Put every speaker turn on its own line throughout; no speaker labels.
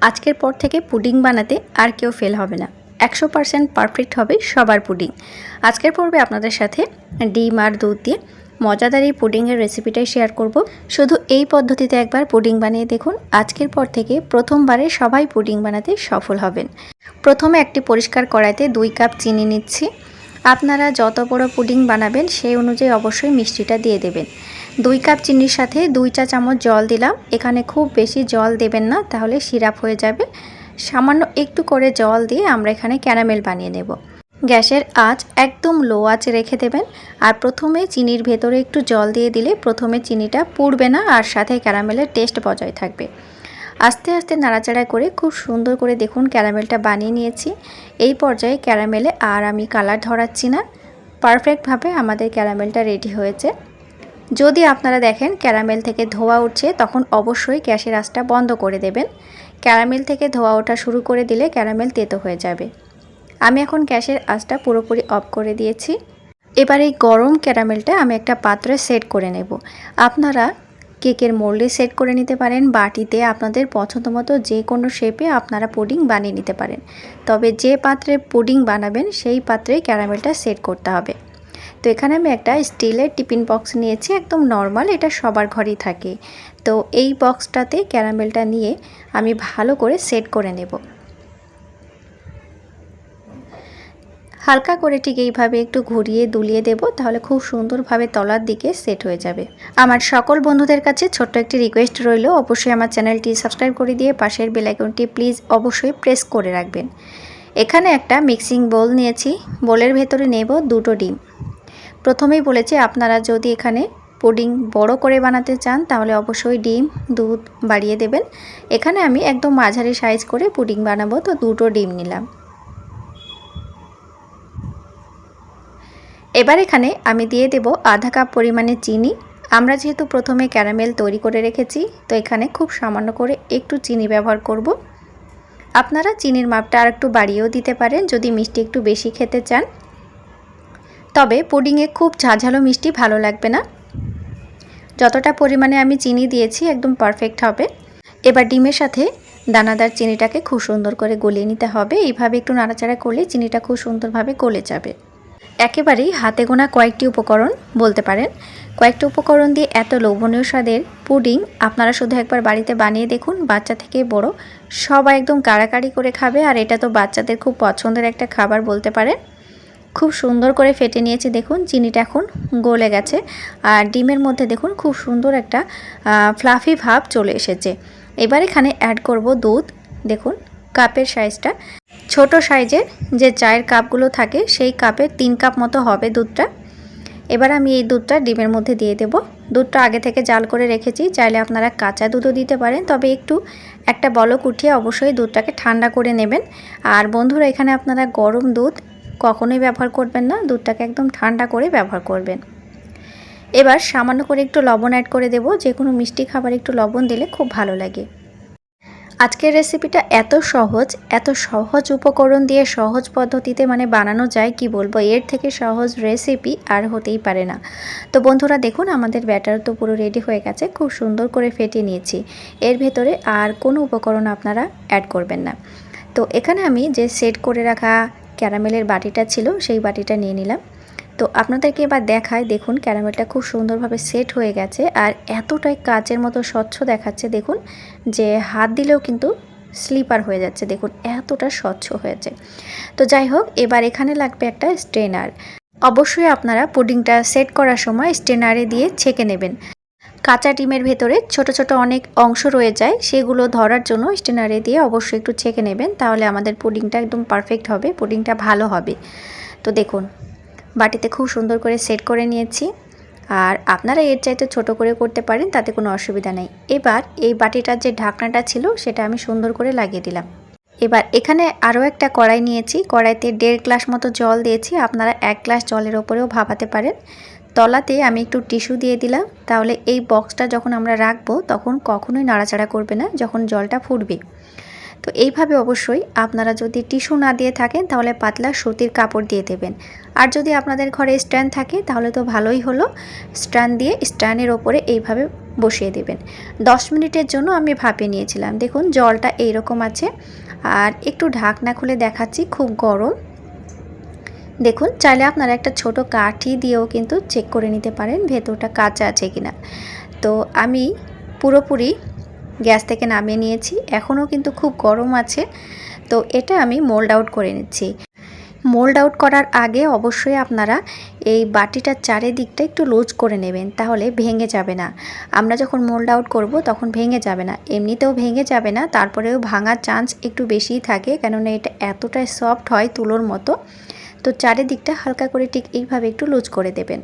আজকের পর থেকে পুডিং বানাতে আর কেউ ফেল হবে না। 100% পারফেক্ট হবে সবার পুডিং। আজকের পর্বে আপনাদের সাথে ডিম আর দুধ দিয়ে মজাদার এই পুডিংয়ের রেসিপিটাই শেয়ার করব। শুধু এই পদ্ধতিতে একবার পুডিং বানিয়ে দেখুন, আজকের পর থেকে প্রথমবারে সবাই পুডিং বানাতে সফল হবেন। প্রথমে একটি পরিষ্কার কড়াইতে 2 কাপ চিনি নিচ্ছি। আপনারা যত বড় পুডিং বানাবেন সেই অনুযায়ী অবশ্যই মিষ্টিটা দিয়ে দেবেন। 2 কাপ চিনির সাথে 2 চা চামচ জল দিলাম। এখানে খুব বেশি জল দেবেন না, তাহলে সিরাপ হয়ে যাবে। সামান্য একটু করে জল দিয়ে আমরা এখানে ক্যারামেল বানিয়ে নেব। গ্যাসের আঁচ একদম লো আঁচে রেখে দেবেন। আর প্রথমে চিনির ভেতরে একটু জল দিয়ে দিলে প্রথমে চিনিটা পুড়বে না, আর সাথে ক্যারামেলের টেস্ট বজায় থাকবে। আস্তে আস্তে নাড়াচাড়া করে খুব সুন্দর করে দেখুন ক্যারামেলটা বানিয়ে নিয়েছি। এই পর্যায়ে ক্যারামেলে আর আমি কালার ধরাচ্ছি না, পারফেক্টভাবে আমাদের ক্যারামেলটা রেডি হয়েছে। যদি আপনারা দেখেন ক্যারামেল থেকে ধোঁয়া উঠছে, তখন অবশ্যই গ্যাসের আঁচটা বন্ধ করে দেবেন। ক্যারামেল থেকে ধোঁয়া ওঠা শুরু করে দিলে ক্যারামেল তেতো হয়ে যাবে। আমি এখন গ্যাসের আঁচটা পুরোপুরি অফ করে দিয়েছি। এবার এই গরম ক্যারামেলটা আমি একটা পাত্রে সেট করে নেব। আপনারা কেকের মোল্ডে সেট করে নিতে পারেন, বাটিতে, আপনাদের পছন্দ মতো যে কোনো শেপে আপনারা পুডিং বানিয়ে নিতে পারেন। তবে যে পাত্রে পুডিং বানাবেন সেই পাত্রে ক্যারামেলটা সেট করতে হবে। তো এখানে আমি একটা স্টিলের টিফিন বক্স নিয়েছি, একদম নর্মাল, এটা সবার ঘরেই থাকে। তো এই বক্সটাতে ক্যারামেলটা নিয়ে আমি ভালো করে সেট করে নেব। হালকা করে ঠিক এইভাবে একটু ঘুরিয়ে দুলিয়ে দেব, তাহলে খুব সুন্দরভাবে তলার দিকে সেট হয়ে যাবে। আমার সকল বন্ধুদের কাছে ছোট্ট একটি রিকোয়েস্ট রইল, অবশ্যই আমার চ্যানেলটি সাবস্ক্রাইব করে দিয়ে পাশের বেল আইকনটি প্লিজ অবশ্যই প্রেস করে রাখবেন। এখানে একটা মিক্সিং বোল নিয়েছি, বোলের ভেতরে নেব 2টো ডিম। প্রথমেই বলেছি আপনারা যদি এখানে পুডিং বড় করে বানাতে চান তাহলে অবশ্যই ডিম দুধ বাড়িয়ে দেবেন। এখানে আমি একদম মাঝারি সাইজ করে পুডিং বানাবো, তো 2টো ডিম নিলাম। এবার এখানে আমি দিয়ে দেব আধা কাপ পরিমাণে চিনি। আমরা যেহেতু প্রথমে ক্যারামেল তৈরি করে রেখেছি, তো এখানে খুব সামান্য করে একটু চিনি ব্যবহার করব। আপনারা চিনির মাপটা আর একটু বাড়িয়েও দিতে পারেন যদি মিষ্টি একটু বেশি খেতে চান। তবে পুডিংয়ে খুব ঝাঁঝালো মিষ্টি ভালো লাগবে না। যতটা পরিমাণে আমি চিনি দিয়েছি একদম পারফেক্ট হবে। এবার ডিমের সাথে দানাদার চিনিটাকে খুব সুন্দর করে গলিয়ে নিতে হবে। এইভাবে একটু নাড়াচাড়া করলে চিনিটা খুব সুন্দরভাবে গলে যাবে। একেবারেই হাতে গোনা কয়েকটি উপকরণ বলতে পারেন। কয়েকটি উপকরণ দিয়ে এত লোভনীয় স্বাদের পুডিং আপনারা শুধু একবার বাড়িতে বানিয়ে দেখুন। বাচ্চা থেকে বড় সবাই একদম কাড়াকাড়ি করে খাবে, আর এটা তো বাচ্চাদের খুব পছন্দের একটা খাবার বলতে পারেন। খুব সুন্দর করে ফেটে নিয়েছি, দেখুন চিনিটা এখন গলে গেছে। আর ডিমের মধ্যে দেখুন খুব সুন্দর একটা ফ্লাফি ভাব চলে এসেছে। এবার এখানে অ্যাড করব দুধ। দেখুন কাপের সাইজটা, ছোট সাইজের যে চায়ের কাপগুলো থাকে সেই কাপের 3 কাপ মতো হবে দুধটা। এবার আমি এই দুধটা ডিমের মধ্যে দিয়ে দেব। দুধটা আগে থেকে জাল করে রেখেছি, চাইলে আপনারা কাঁচা দুধও দিতে পারেন, তবে একটু একটা বলক উঠিয়ে অবশ্যই দুধটাকে ঠান্ডা করে নেবেন। আর বন্ধুরা এখানে আপনারা গরম দুধ কখনোই ব্যবহার করবেন না, দুধটাকে একদম ঠান্ডা করে ব্যবহার করবেন। এবার সামান্য করে একটু লবণ অ্যাড করে দেব। যে কোনো মিষ্টি খাবার একটু লবণ দিলে খুব ভালো লাগে। আজকের রেসিপিটা এত সহজ উপকরণ দিয়ে সহজ পদ্ধতিতে বানানো যায়, কি বলবো, এর থেকে সহজ রেসিপি আর হতেই পারে না। তো বন্ধুরা দেখুন আমাদের ব্যাটার তো পুরো রেডি হয়ে গেছে, খুব সুন্দর করে ফেটে নিয়েছি। এর ভেতরে আর কোনো উপকরণ আপনারা অ্যাড করবেন না। তো এখানে আমি যে সেট করে রাখা ক্যারামেলের বাটিটা ছিল সেই বাটিটা নিয়ে নিলাম। তো আপনাদেরকে এবার দেখায়, দেখুন ক্যারামেলটা খুব সুন্দরভাবে সেট হয়ে গেছে, আর এতটাই কাচের মতো স্বচ্ছ দেখাচ্ছে। দেখুন যে হাত দিলেও কিন্তু স্লিপার হয়ে যাচ্ছে, দেখুন এতটা স্বচ্ছ হয়েছে। তো যাই হোক, এবার এখানে লাগবে একটা স্ট্রেনার। অবশ্যই আপনারা পুডিংটা সেট করার সময় স্ট্রেনারে দিয়ে ছেঁকে নেবেন। কাঁচা ডিমের ভেতরে ছোট ছোট অনেক অংশ রয়ে যায়, সেগুলো ধরার জন্য স্ট্রেনারে দিয়ে অবশ্যই একটু ছেঁকে নেবেন, তাহলে আমাদের পুডিংটা একদম পারফেক্ট হবে, পুডিংটা ভালো হবে। তো দেখুন বাটিতে খুব সুন্দর করে সেট করে নিয়েছি, আর আপনারা এর চাইতে ছোট করে করতে পারেন, তাতে কোনো অসুবিধা নেই। এবার এই বাটিটার যে ঢাকনাটা ছিল সেটা আমি সুন্দর করে লাগিয়ে দিলাম। এবার এখানে আরও একটা কড়াই নিয়েছি, কড়াইতে 1.5 গ্লাস মতো জল দিয়েছি। আপনারা 1 গ্লাস জলের ওপরেও ভাপাতে পারেন। তলাতে আমি একটু টিস্যু দিয়ে দিলাম, তাহলে এই বক্সটা যখন আমরা রাখবো তখন কখনোই নাড়াচাড়া করবে না যখন জলটা ফুটবে। তো এইভাবে অবশ্যই আপনারা যদি টিস্যু না দিয়ে থাকেন তাহলে পাতলা সুতির কাপড় দিয়ে দেবেন। আর যদি আপনাদের ঘরে স্ট্যান্ড থাকে তাহলে তো ভালোই হলো, স্ট্যান্ড দিয়ে স্ট্যান্ডের ওপরে এইভাবে বসিয়ে দেবেন। 10 মিনিটের জন্য আমি ভাপে নিয়েছিলাম। দেখুন জলটা এইরকম আছে। আর একটু ঢাকনা খুলে দেখাচ্ছি, খুব গরম। দেখুন চাইলে আপনারা একটা ছোট কাঠি দিয়েও কিন্তু চেক করে নিতে পারেন ভেতরটা কাঁচা আছে কিনা। তো আমি পুরোপুরি গ্যাস থেকে নামিয়ে নিয়েছি, এখনও কিন্তু খুব গরম আছে। তো এটা আমি মোল্ড আউট করে নিচ্ছি। মোল্ড আউট করার আগে অবশ্যই আপনারা এই বাটিটার চারিদিকটা একটু লুজ করে নেবেন, তাহলে ভেঙে যাবে না। আমরা যখন মোল্ড আউট করব তখন ভেঙে যাবে না, এমনিতেও ভেঙে যাবে না, তারপরেও ভাঙার চান্স একটু বেশিই থাকে, কেননা এটা এতটাই সফট হয় তুলোর মতো। তো চারিদিকটা হালকা করে ঠিক এইভাবে একটু লুজ করে দেবেন।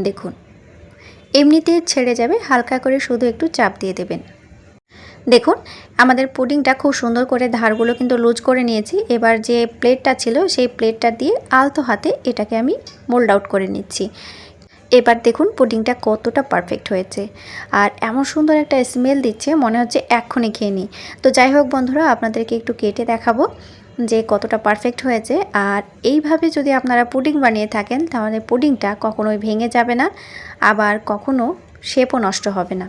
দেখুন এমনিতে ছেড়ে যাবে, হালকা করে শুধু একটু চাপ দিয়ে দেবেন। দেখুন আমাদের পুডিংটা খুব সুন্দর করে ধারগুলো কিন্তু লুজ করে নিয়েছি। এবার যে প্লেটটা ছিল সেই প্লেটটা দিয়ে আলতো হাতে এটাকে আমি মোল্ড আউট করে নিচ্ছি। এবার দেখুন পুডিংটা কতটা পারফেক্ট হয়েছে, আর এমন সুন্দর একটা স্মেল দিচ্ছে, মনে হচ্ছে এক্ষুনি খেয়ে নিই। তো যাই হোক বন্ধুরা, আপনাদেরকে একটু কেটে দেখাবো যে কতটা পারফেক্ট হয়েছে। আর এইভাবে যদি আপনারা পুডিং বানিয়ে থাকেন তাহলে পুডিংটা কখনোই ভেঙে যাবে না, আবার কখনো শেপও নষ্ট হবে না।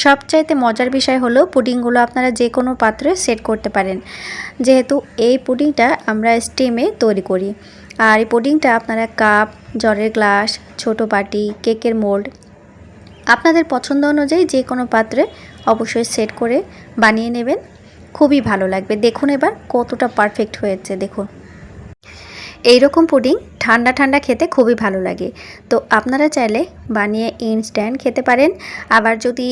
সবচাইতে মজার বিষয় হলো পুডিংগুলো আপনারা যে কোনো পাত্রে সেট করতে পারেন, যেহেতু এই পুডিংটা আমরা স্টিমে তৈরি করি। আর এই পুডিংটা আপনারা কাপ, জলের গ্লাস, ছোট বাটি, কেকের মোল্ড আপনাদের পছন্দ অনুযায়ী যে কোনো পাত্রে অবশ্যই সেট করে বানিয়ে নেবেন, খুবই ভালো লাগবে। দেখুন এবার কতটা পারফেক্ট হয়েছে। দেখুন এইরকম পুডিং ঠান্ডা ঠান্ডা খেতে খুবই ভালো লাগে। তো আপনারা চাইলে বানিয়ে ইনস্ট্যান্ট খেতে পারেন, আবার যদি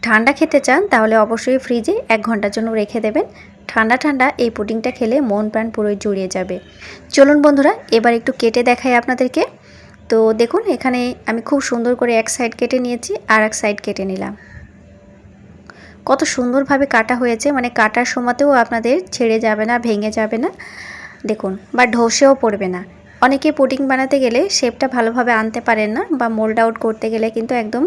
ঠান্ডা খেতে চান তাহলে অবশ্যই ফ্রিজে 1 ঘন্টার জন্য রেখে দেবেন। ঠান্ডা ঠান্ডা এই পুডিংটা খেলে মন প্রাণ পুরোই জুড়িয়ে যাবে। চলুন বন্ধুরা এবার একটু কেটে দেখাই আপনাদেরকে। তো দেখুন এখানে আমি খুব সুন্দর করে এক সাইড কেটে নিয়েছি, আর এক সাইড কেটে নিলাম। কত সুন্দরভাবে কাটা হয়েছে, মানে কাটার সময়তেও আপনাদের ছেড়ে যাবে না, ভেঙে যাবে না। দেখুন, বা ঢসেও পড়বে না। অনেকে পুডিং বানাতে গেলে শেপটা ভালোভাবে আনতে পারেন না, বা মোল্ড আউট করতে গেলে কিন্তু একদম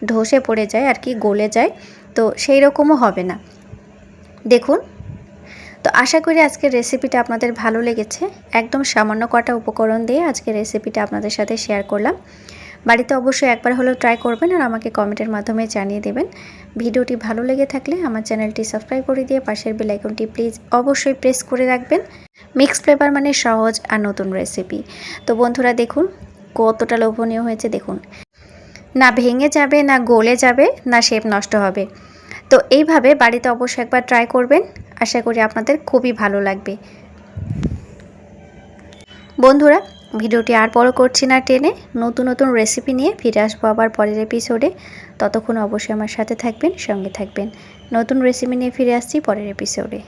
ঢসে পড়ে যায় আর কি, গলে যায়। তো সেই রকমও হবে না। দেখুন, তো আশা করি আজকের রেসিপিটা আপনাদের ভালো লেগেছে। একদম সামান্য কটা উপকরণ দিয়ে আজকের রেসিপিটা আপনাদের সাথে শেয়ার করলাম। বাড়িতে অবশ্যই একবার হলেও ট্রাই করবেন, আর আমাকে কমেন্টের মাধ্যমে জানিয়ে দেবেন। ভিডিওটি ভালো লেগে থাকলে আমার চ্যানেলটি সাবস্ক্রাইব করে দিয়ে পাশের বেল আইকনটি প্লিজ অবশ্যই প্রেস করে রাখবেন। মিক্স ফ্লেভার মানে সহজ আর নতুন রেসিপি। তো বন্ধুরা দেখুন কতটা লোভনীয় হয়েছে। দেখুন না ভেঙে যাবে, না গলে যাবে, না শেপ নষ্ট হবে। তো এইভাবে বাড়িতে অবশ্যই একবার ট্রাই করবেন, আশা করি আপনাদের খুবই ভালো লাগবে। বন্ধুরা ভিডিওটি আর বড় করছি না টেনে, নতুন নতুন রেসিপি নিয়ে ফিরে আসবো আবার পরের এপিসোডে। ততক্ষণ অবশ্যই আমার সাথে থাকবেন, সঙ্গে থাকবেন। নতুন রেসিপি নিয়ে ফিরে আসছি পরের এপিসোডে।